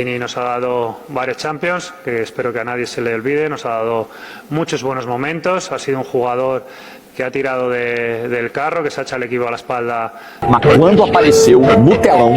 Y nos ha dado varios Champions, que espero que a nadie se le olvide, nos ha dado muchos buenos momentos, ha sido un jugador que ha tirado del carro, que se ha echado el equipo a la espalda. Mas quando apareceu no telão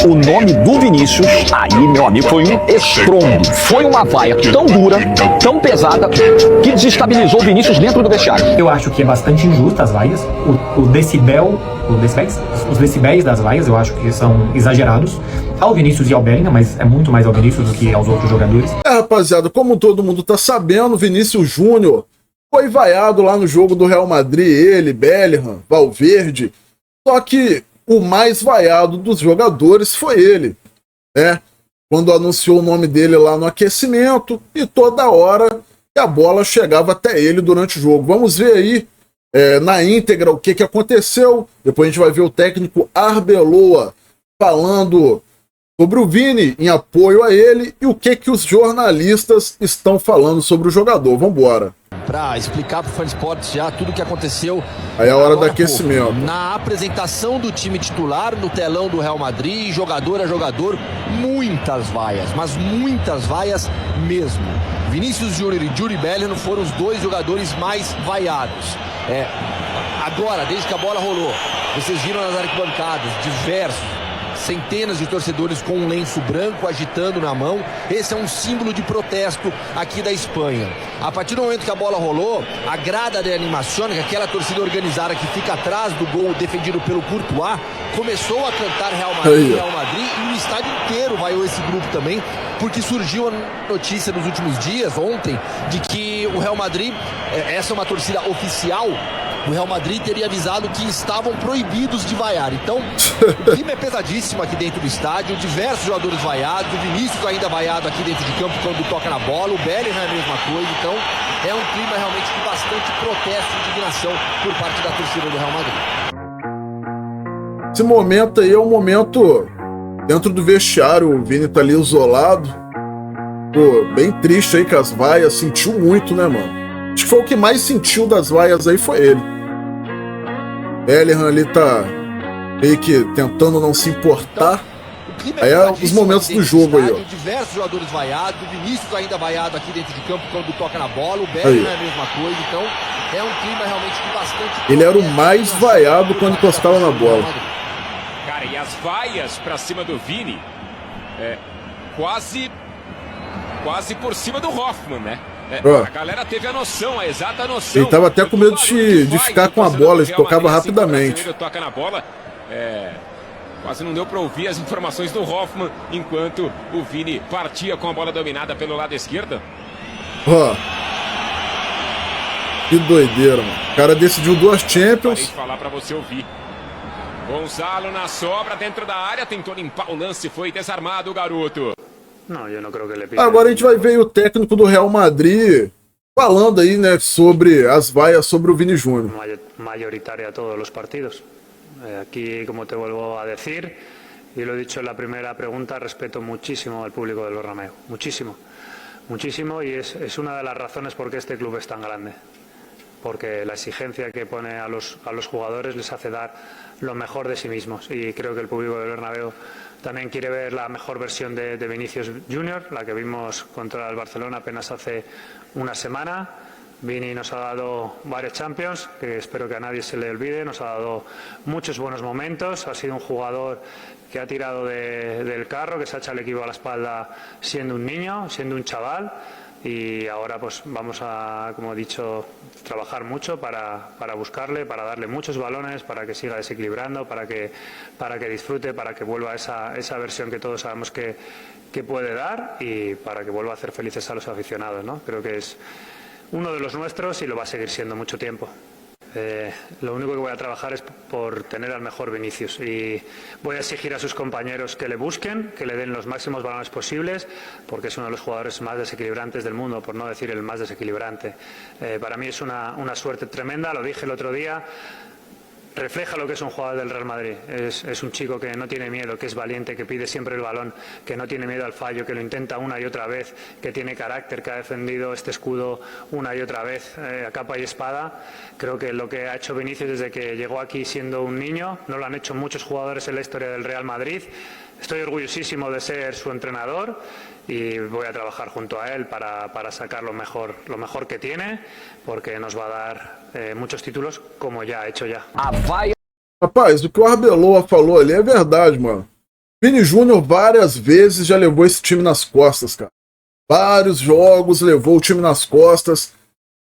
o nome do Vinícius, aí, meu amigo, foi um estrondo. Foi uma vaia tão dura, tão pesada, que desestabilizou o Vinícius dentro do vestiário. Eu acho que é bastante injusta as vaias. Os decibéis das vaias, eu acho que são exagerados. Ao Vinícius e ao Bellingham, mas é muito mais ao Vinícius do que aos outros jogadores. Rapaziada, como todo mundo tá sabendo, Vinícius Júnior foi vaiado lá no jogo do Real Madrid, ele, Bellingham, Valverde. Só que o mais vaiado dos jogadores foi ele, né? Quando anunciou o nome dele lá no aquecimento e toda hora a bola chegava até ele durante o jogo. Vamos ver aí na íntegra o que aconteceu. Depois a gente vai ver o técnico Arbeloa falando sobre o Vini em apoio a ele e o que os jornalistas estão falando sobre o jogador. Vambora. Para explicar para o FanSports já tudo o que aconteceu. Aí é a hora do aquecimento. Na apresentação do time titular, no telão do Real Madrid, jogador a jogador, muitas vaias, mas muitas vaias mesmo. Vinícius Júnior e Jude Bellingham foram os dois jogadores mais vaiados. Agora, desde que a bola rolou, vocês viram nas arquibancadas diversos, centenas de torcedores com um lenço branco agitando na mão. Esse é um símbolo de protesto aqui da Espanha. A partir do momento que a bola rolou, a grada de animação, aquela torcida organizada que fica atrás do gol defendido pelo Courtois, começou a cantar Real Madrid, Real Madrid, e o estádio inteiro vaiou esse grupo também, porque surgiu a notícia nos últimos dias, ontem, de que o Real Madrid, essa é uma torcida oficial, o Real Madrid teria avisado que estavam proibidos de vaiar. Então, o clima é pesadíssimo aqui dentro do estádio, diversos jogadores vaiados, o Vinícius ainda vaiado aqui dentro de campo quando toca na bola, o Bellingham é a mesma coisa. Então, é um clima realmente de bastante protesto e indignação por parte da torcida do Real Madrid. Esse momento aí é um momento dentro do vestiário, o Vini tá ali isolado. Pô, bem triste aí com as vaias, sentiu muito, né, mano? Acho que foi o que mais sentiu das vaias aí, foi ele. Bellingham ali tá meio que tentando não se importar. Aí é os momentos do jogo aí, ó. Diversos jogadores vaiados, o Vinícius ainda vaiado aqui dentro de campo quando toca na bola, o Bellingham é a mesma coisa. Então, é um clima realmente de bastante... Ele era o mais vaiado quando encostava na bola. Cara, e as vaias pra cima do Vini, quase por cima do Hoffman, né? A galera teve a noção, a exata noção. Ele tava até com medo de ficar com a bola, ele tocava rapidamente. Toca na bola, quase não deu para ouvir as informações do Hoffman enquanto o Vini partia com a bola dominada pelo lado esquerdo. Ó, que doideira, mano. O cara decidiu 2 Champions. Parei de falar para você ouvir. Gonzalo na sobra dentro da área, tentou limpar o lance, foi desarmado o garoto. No, yo no creo que le pite. Agora a gente vai ver o técnico do Real Madrid falando aí, né, sobre as vaias sobre o Vini Júnior. Mayoritaria a todos los partidos. Aquí, como te vuelvo a decir, y lo he dicho en la primera pregunta, respeto muchísimo al público del Bernabéu, muchísimo, muchísimo, y es una de las razones por qué este club es tan grande. Porque la exigencia que pone a los jugadores les hace dar lo mejor de sí mismos, y creo que el público del Bernabéu también quiere ver la mejor versión de Vinícius Júnior, la que vimos contra el Barcelona apenas hace una semana. Vini nos ha dado varios Champions, que espero que a nadie se le olvide, nos ha dado muchos buenos momentos, ha sido un jugador que ha tirado del carro, que se ha echado el equipo a la espalda siendo un niño, siendo un chaval. Y ahora pues vamos a, como he dicho, trabajar mucho para buscarle, para darle muchos balones, para que siga desequilibrando, para que disfrute, para que vuelva a esa versión que todos sabemos que puede dar, y para que vuelva a hacer felices a los aficionados, ¿no? Creo que es uno de los nuestros y lo va a seguir siendo mucho tiempo. Lo único que voy a trabajar es por tener al mejor Vinícius, y voy a exigir a sus compañeros que le busquen, que le den los máximos balones posibles, porque es uno de los jugadores más desequilibrantes del mundo, por no decir el más desequilibrante. Para mí es una suerte tremenda, lo dije el otro día. Refleja lo que es un jugador del Real Madrid. Es un chico que no tiene miedo, que es valiente, que pide siempre el balón, que no tiene miedo al fallo, que lo intenta una y otra vez, que tiene carácter, que ha defendido este escudo una y otra vez a capa y espada. Creo que lo que ha hecho Vinícius desde que llegó aquí siendo un niño, no lo han hecho muchos jugadores en la historia del Real Madrid. estoy orgullosísimo de ser su entrenador y voy a trabajar junto a él para sacar lo mejor que tiene, porque nos va a dar muchos títulos, como ya ha hecho ya. Rapaz, o que o Arbeloa falou ali é verdade, mano. Vini Júnior várias vezes já levou esse time nas costas, cara. Vários jogos levou o time nas costas,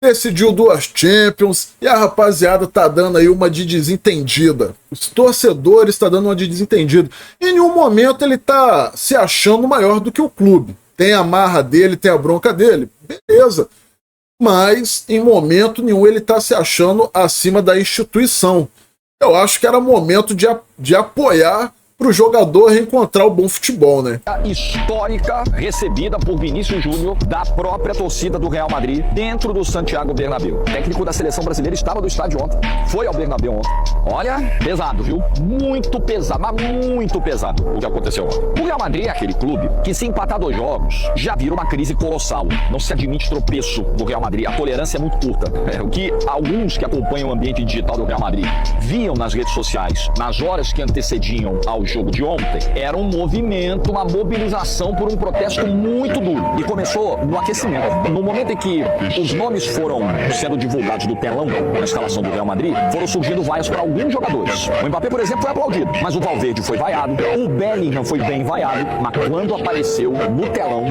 decidiu 2 Champions e a rapaziada tá dando aí uma de desentendida. Os torcedores tá dando uma de desentendida. Em nenhum momento ele tá se achando maior do que o clube. Tem a marra dele, tem a bronca dele, beleza. Mas em momento nenhum ele tá se achando acima da instituição. Eu acho que era momento de apoiar para o jogador reencontrar o bom futebol, né? Histórica recebida por Vinícius Júnior da própria torcida do Real Madrid dentro do Santiago Bernabéu. O técnico da seleção brasileira estava no estádio ontem, foi ao Bernabéu ontem. Olha, pesado, viu? Muito pesado, mas muito pesado o que aconteceu ontem. O Real Madrid é aquele clube que, se empatar 2 jogos, já vira uma crise colossal. Não se admite tropeço do Real Madrid. A tolerância é muito curta. O que alguns que acompanham o ambiente digital do Real Madrid viam nas redes sociais, nas horas que antecediam ao jogo de ontem, era um movimento, uma mobilização por um protesto muito duro. E começou no aquecimento. No momento em que os nomes foram sendo divulgados do telão na escalação do Real Madrid, foram surgindo vaias para alguns jogadores. O Mbappé, por exemplo, foi aplaudido, mas o Valverde foi vaiado, o Bellingham foi bem vaiado, mas quando apareceu no telão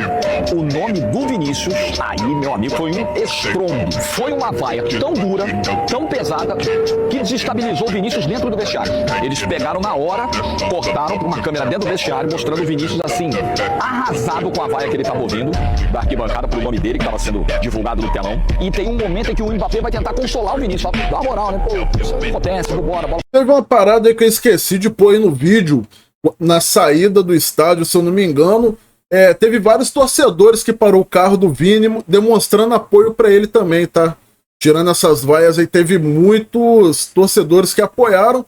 o nome do Vinícius, aí, meu amigo, foi um estrondo. Foi uma vaia tão dura, tão pesada, que desestabilizou o Vinícius dentro do vestiário. Eles pegaram na hora, cortaram para uma câmera dentro do vestiário, mostrando o Vinícius assim, arrasado com a vaia que ele estava ouvindo, da arquibancada pro nome dele, que estava sendo divulgado no telão. E tem um momento em que o Mbappé vai tentar consolar o Vinícius, dá uma moral, né? Pô, isso acontece, vambora, bola. Teve uma parada aí que eu esqueci de pôr aí no vídeo, na saída do estádio, se eu não me engano. Teve vários torcedores que parou o carro do Vini, demonstrando apoio para ele também, tá? Tirando essas vaias aí, teve muitos torcedores que apoiaram.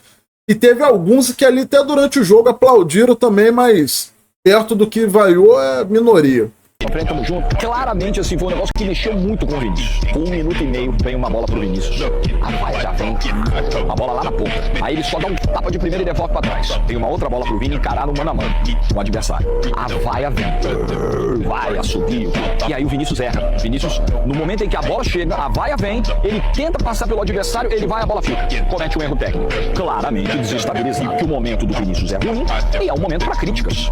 E teve alguns que ali até durante o jogo aplaudiram também, mas perto do que vaiou é minoria. Tamo junto. Claramente, assim, foi um negócio que mexeu muito com o Vinícius. Com 1 minuto e meio, vem uma bola pro Vinícius. A vaia já vem. A bola lá na ponta. Aí ele só dá um tapa de primeira e devolve pra trás. Tem uma outra bola pro Vini encarar no mano a mano o adversário. A vaia vem. Vai, assobio. E aí o Vinícius erra. Vinícius, no momento em que a bola chega, a vaia vem, ele tenta passar pelo adversário, ele vai, a bola fica. Comete um erro técnico. Claramente desestabilizado. Que o momento do Vinícius é ruim e é um momento pra críticas.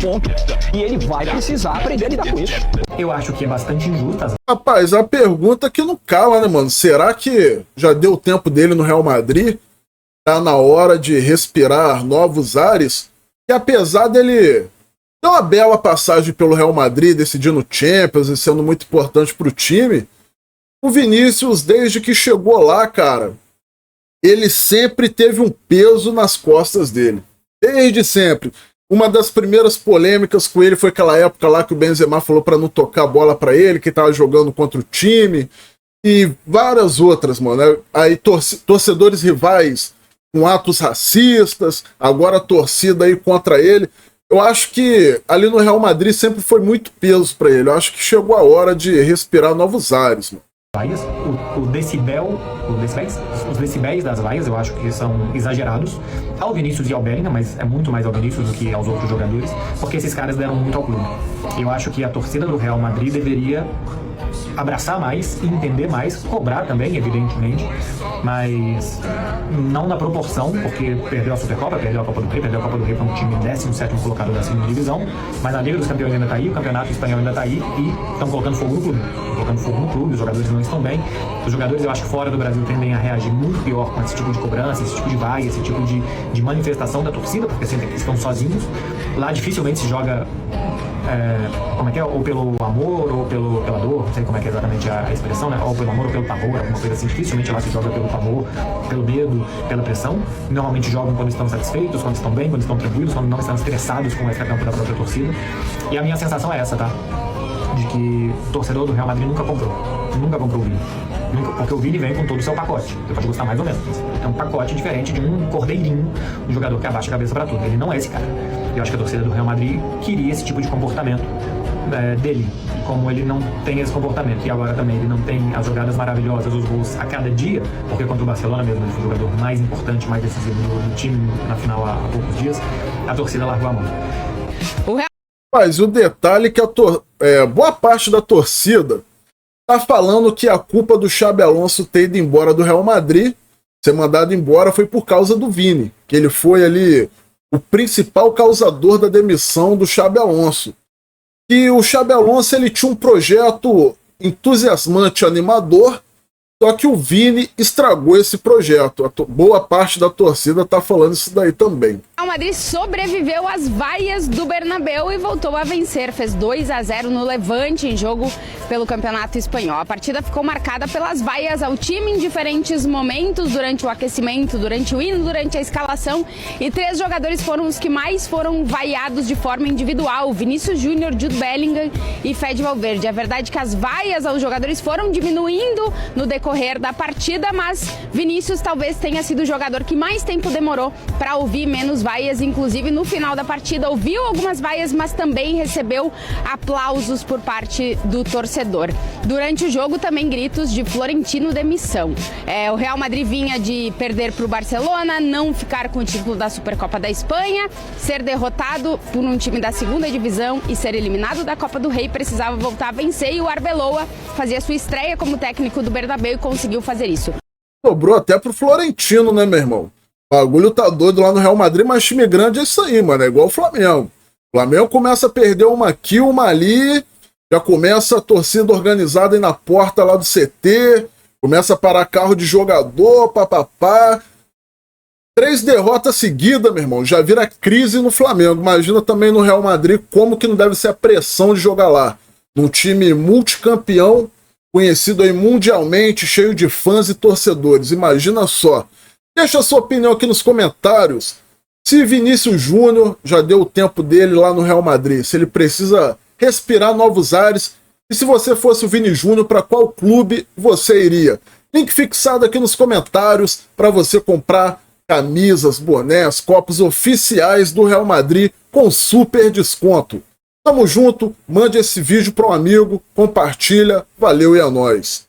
Ponto. E ele vai precisar aprender a lidar com isso. Eu acho que é bastante injusto. Rapaz, a pergunta que não cala, né, mano? Será que já deu tempo dele no Real Madrid? Tá na hora de respirar novos ares? E apesar dele ter uma bela passagem pelo Real Madrid, decidindo Champions e sendo muito importante pro time, o Vinícius, desde que chegou lá, cara, ele sempre teve um peso nas costas dele. Desde sempre. Uma das primeiras polêmicas com ele foi aquela época lá que o Benzema falou para não tocar a bola para ele, que tava jogando contra o time, e várias outras, mano. Aí torcedores rivais com atos racistas, agora a torcida aí contra ele. Eu acho que ali no Real Madrid sempre foi muito peso para ele. Eu acho que chegou a hora de respirar novos ares, mano. Vaias, os decibéis das vaias eu acho que são exagerados ao Vinícius e ao Bellingham, mas é muito mais ao Vinícius do que aos outros jogadores, porque esses caras deram muito ao clube. Eu acho que a torcida do Real Madrid deveria abraçar mais, entender mais, cobrar também, evidentemente, mas não na proporção, porque perdeu a Supercopa, perdeu a Copa do Rei para um time 17º colocado da segunda divisão, mas a Liga dos Campeões ainda está aí, o Campeonato Espanhol ainda está aí e estão colocando fogo no clube. Os jogadores não estão bem. Os jogadores, eu acho que fora do Brasil tendem a reagir muito pior com esse tipo de cobrança, esse tipo de vaia, esse tipo de manifestação da torcida, porque sempre estão sozinhos. Lá dificilmente se joga ou pelo amor ou pela dor, não sei como é que é exatamente a expressão, né? Ou pelo amor ou pelo pavor, alguma coisa assim. Dificilmente lá se joga pelo pavor, pelo medo, pela pressão. Normalmente jogam quando estão satisfeitos, quando estão bem, quando estão tranquilos, quando não estão estressados com o extra-campo da própria torcida. E a minha sensação é essa, tá? De que o torcedor do Real Madrid nunca comprou o Vini. Porque o Vini vem com todo o seu pacote. Você pode gostar mais ou menos. É um pacote diferente de um cordeirinho, um jogador que abaixa a cabeça pra tudo. Ele não é esse cara. Eu acho que a torcida do Real Madrid queria esse tipo de comportamento dele. E como ele não tem esse comportamento, e agora também ele não tem as jogadas maravilhosas, os gols a cada dia, porque contra o Barcelona mesmo ele foi o jogador mais importante, mais decisivo do time na final há poucos dias, a torcida largou a mão. Mas o detalhe é que boa parte da torcida tá falando que a culpa do Xabi Alonso ter ido embora do Real Madrid, ser mandado embora, foi por causa do Vini, que ele foi ali o principal causador da demissão do Xabi Alonso. E o Xabi Alonso ele tinha um projeto entusiasmante, animador, só que o Vini estragou esse projeto. Boa parte da torcida tá falando isso daí também. O Real Madrid sobreviveu às vaias do Bernabéu e voltou a vencer. Fez 2-0 no Levante em jogo pelo Campeonato Espanhol. A partida ficou marcada pelas vaias ao time em diferentes momentos, durante o aquecimento, durante o hino, durante a escalação. E 3 jogadores foram os que mais foram vaiados de forma individual: Vinícius Júnior, Jude Bellingham e Fede Valverde. A verdade é que as vaias aos jogadores foram diminuindo no decorrer da partida, mas Vinícius talvez tenha sido o jogador que mais tempo demorou para ouvir menos vaias. Inclusive, no final da partida, ouviu algumas vaias, mas também recebeu aplausos por parte do torcedor. Durante o jogo, também gritos de Florentino demissão. O Real Madrid vinha de perder para o Barcelona, não ficar com o título da Supercopa da Espanha, ser derrotado por um time da segunda divisão e ser eliminado da Copa do Rei. Precisava voltar a vencer e o Arbeloa fazia sua estreia como técnico do Bernabéu e conseguiu fazer isso. Sobrou até pro Florentino, né, meu irmão? O bagulho tá doido lá no Real Madrid, mas time grande é isso aí, mano. É igual o Flamengo. O Flamengo começa a perder uma aqui, uma ali, já começa a torcida organizada aí na porta lá do CT, começa a parar carro de jogador, papapá. 3 derrotas seguidas, meu irmão, já vira crise no Flamengo. Imagina também no Real Madrid como que não deve ser a pressão de jogar lá. Num time multicampeão, conhecido aí mundialmente, cheio de fãs e torcedores. Imagina só. Deixa a sua opinião aqui nos comentários. Se Vinícius Júnior já deu o tempo dele lá no Real Madrid, se ele precisa respirar novos ares, e se você fosse o Vini Júnior, para qual clube você iria? Link fixado aqui nos comentários para você comprar camisas, bonés, copos oficiais do Real Madrid com super desconto. Tamo junto, mande esse vídeo para um amigo, compartilha, valeu e é nóis.